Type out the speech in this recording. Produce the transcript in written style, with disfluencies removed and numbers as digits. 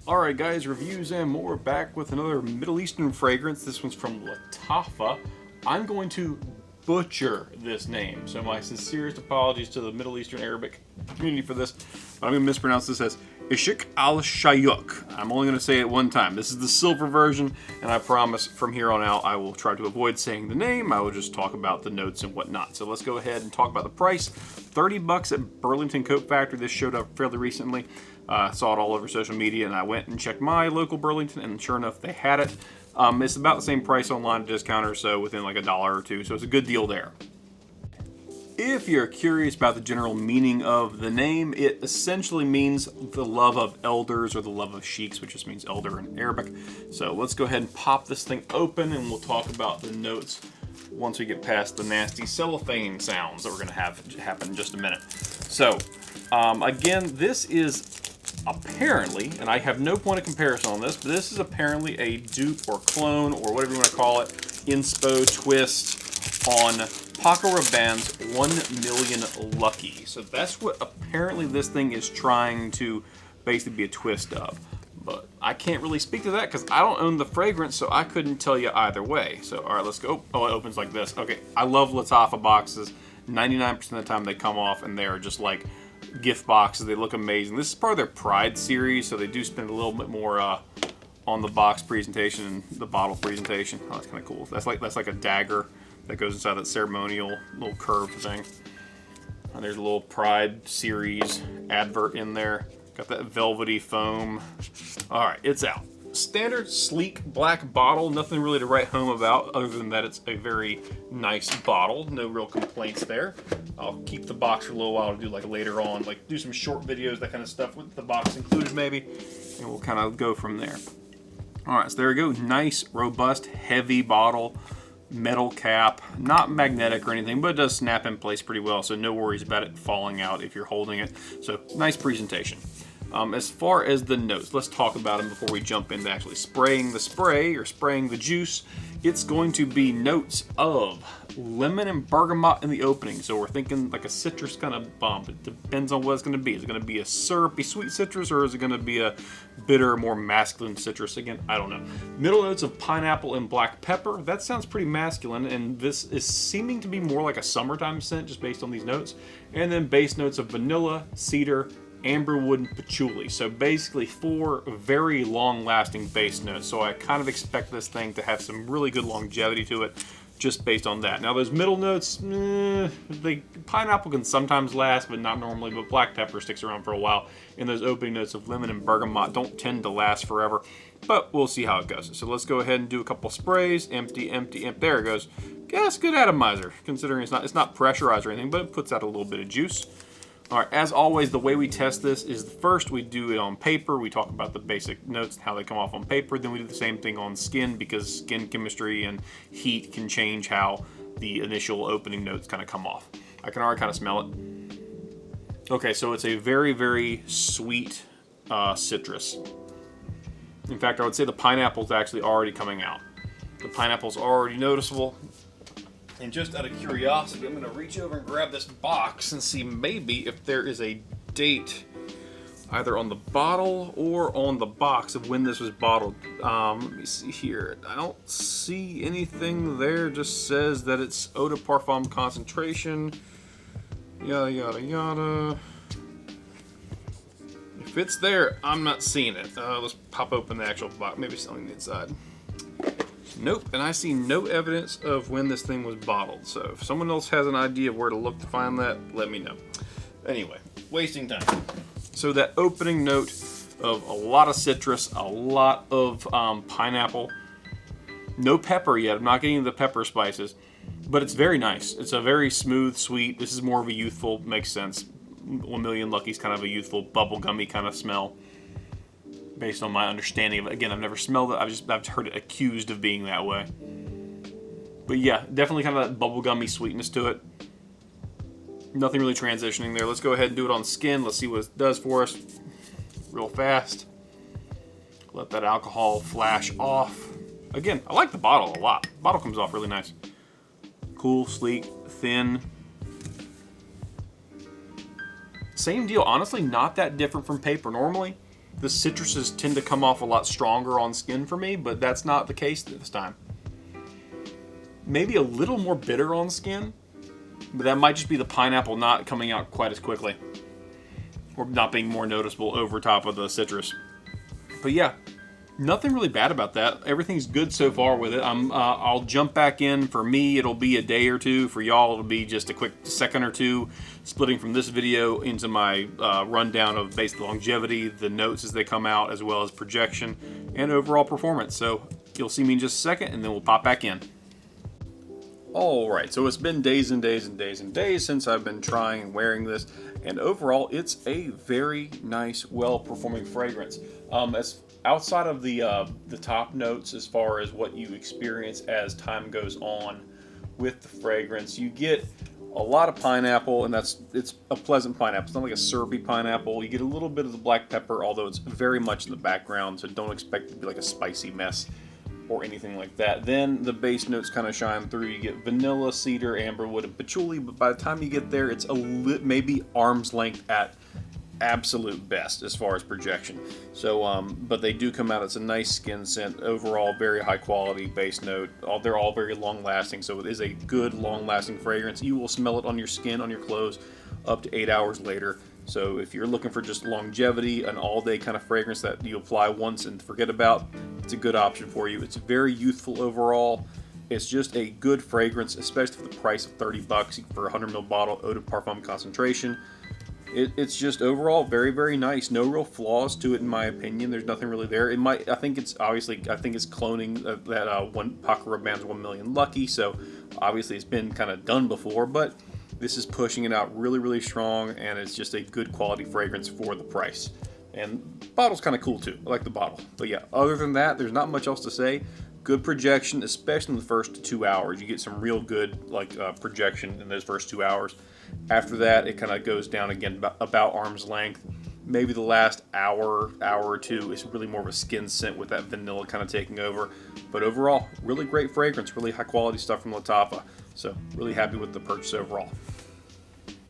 Alright guys, reviews and more, back with another Middle Eastern fragrance. This one's from Lattafa. I'm going to butcher this name, so my sincerest apologies to the Middle Eastern Arabic community for this. But I'm going to mispronounce this as Ishq al-Shuyukh. I'm only going to say it one time. This is the silver version, and I promise from here on out I will try to avoid saying the name. I will just talk about the notes and whatnot. So let's go ahead and talk about the price. 30 bucks at Burlington Coat Factory. This showed up fairly recently. Saw it all over social media, and I went and checked my local Burlington, and sure enough, they had it. It's about the same price online at discounter, so within like $1 or $2, so it's a good deal there. If you're curious about the general meaning of the name, it essentially means the love of elders, or the love of sheiks, which just means elder in Arabic. So let's go ahead and pop this thing open, and we'll talk about the notes once we get past the nasty cellophane sounds that we're going to have happen in just a minute. So, again, this is apparently, and I have no point of comparison on this, but this is apparently a dupe or clone or whatever you want to call it, inspo twist on Paco Rabanne's 1 Million Lucky. So that's what apparently this thing is trying to basically be a twist of. But I can't really speak to that because I don't own the fragrance, so I couldn't tell you either way. So, all right, let's go. Oh, it opens like this. Okay, I love Lattafa boxes. 99% of the time they come off and they are just like gift boxes. They look amazing. This is part of their Pride series, so they do spend a little bit more on the box presentation and the bottle presentation. Oh, that's kind of cool. That's like a dagger that goes inside that ceremonial little curved thing. And there's a little Pride series advert in there. Got that velvety foam. All right, it's out. Standard sleek black bottle. Nothing really to write home about other than that it's a very nice bottle. No real complaints there. I'll keep the box for a little while to do like later on, like do some short videos, that kind of stuff with the box included maybe, and we'll kind of go from there. All right, so there we go. Nice, robust, heavy bottle. Metal cap, not magnetic or anything, but it does snap in place pretty well, so no worries about it falling out if you're holding it. So nice presentation. As far as the notes, let's talk about them before we jump into actually spraying the spray or spraying the juice. It's going to be notes of lemon and bergamot in the opening. So we're thinking like a citrus kind of bomb. It depends on what it's going to be. Is it going to be a syrupy sweet citrus, or is it going to be a bitter, more masculine citrus? Again, I don't know. Middle notes of pineapple and black pepper. That sounds pretty masculine, and this is seeming to be more like a summertime scent just based on these notes. And then base notes of vanilla, cedar, amberwood, and patchouli. So basically 4 very long-lasting base notes. So I kind of expect this thing to have some really good longevity to it just based on that. Now those middle notes, pineapple can sometimes last, but not normally, but black pepper sticks around for a while. And those opening notes of lemon and bergamot don't tend to last forever, but we'll see how it goes. So let's go ahead and do a couple sprays. Empty, empty, empty. There it goes. Yeah, it's a good atomizer, considering it's not pressurized or anything, but it puts out a little bit of juice. All right, as always, the way we test this is first we do it on paper. We talk about the basic notes and how they come off on paper. Then we do the same thing on skin, because skin chemistry and heat can change how the initial opening notes kind of come off. I can already kind of smell it. Okay, so it's a very, very sweet citrus. In fact, I would say the pineapple's actually already coming out. The pineapple's already noticeable. And just out of curiosity, I'm going to reach over and grab this box and see maybe if there is a date either on the bottle or on the box of when this was bottled. Let me see here. I don't see anything there. It just says that it's eau de parfum concentration. Yada, yada, yada. If it's there, I'm not seeing it. Let's pop open the actual box. Maybe it's on the inside. Nope, and I see no evidence of when this thing was bottled. So if someone else has an idea of where to look to find that, let me know. Anyway, wasting time. So that opening note of a lot of citrus, a lot of pineapple. No pepper yet. I'm not getting the pepper spices, but it's very nice. It's a very smooth, sweet. This is more of a youthful, makes sense. 1 Million Lucky's kind of a youthful, bubble-gummy kind of smell, based on my understanding of it. Again, I've never smelled it. I've heard it accused of being that way. But yeah, definitely kind of that bubblegummy sweetness to it. Nothing really transitioning there. Let's go ahead and do it on skin. Let's see what it does for us real fast. Let that alcohol flash off. Again, I like the bottle a lot. The bottle comes off really nice. Cool, sleek, thin. Same deal. Honestly, not that different from paper. Normally, the citruses tend to come off a lot stronger on skin for me, but that's not the case this time. Maybe a little more bitter on skin, but that might just be the pineapple not coming out quite as quickly, or not being more noticeable over top of the citrus. But yeah, nothing really bad about that. Everything's good so far with it. I'll jump back in. For me, it'll be a day or two. For y'all, it'll be just a quick second or two, splitting from this video into my rundown of basic longevity, the notes as they come out, as well as projection and overall performance. So you'll see me in just a second, and then we'll pop back in. Alright, so it's been days and days and days and days since I've been trying and wearing this, and overall it's a very nice, well-performing fragrance. As outside of the top notes, as far as what you experience as time goes on with the fragrance, you get a lot of pineapple, and it's a pleasant pineapple. It's not like a syrupy pineapple. You get a little bit of the black pepper, although it's very much in the background, so don't expect it to be like a spicy mess or anything like that. Then the base notes kind of shine through. You get vanilla, cedar, amberwood, and patchouli, but by the time you get there, it's maybe arm's length at absolute best as far as projection. So, but they do come out. It's a nice skin scent. Overall, very high quality base note. They're all very long lasting, so it is a good long lasting fragrance. You will smell it on your skin, on your clothes, up to 8 hours later. So if you're looking for just longevity, an all-day kind of fragrance that you apply once and forget about, it's a good option for you. It's very youthful overall. It's just a good fragrance, especially for the price of $30 for a 100 ml bottle, eau de parfum concentration. It's just overall very, very nice. No real flaws to it in my opinion. There's nothing really there. I think it's cloning that one Paco Rabanne's 1 Million Lucky. So obviously it's been kind of done before, but this is pushing it out really, really strong, and it's just a good quality fragrance for the price. And the bottle's kind of cool too. I like the bottle. But yeah, other than that, there's not much else to say. Good projection, especially in the first 2 hours. You get some real good projection in those first 2 hours. After that, it kind of goes down again about arm's length. Maybe the last hour or two is really more of a skin scent with that vanilla kind of taking over. But overall, really great fragrance, really high quality stuff from Lattafa. So really happy with the purchase overall.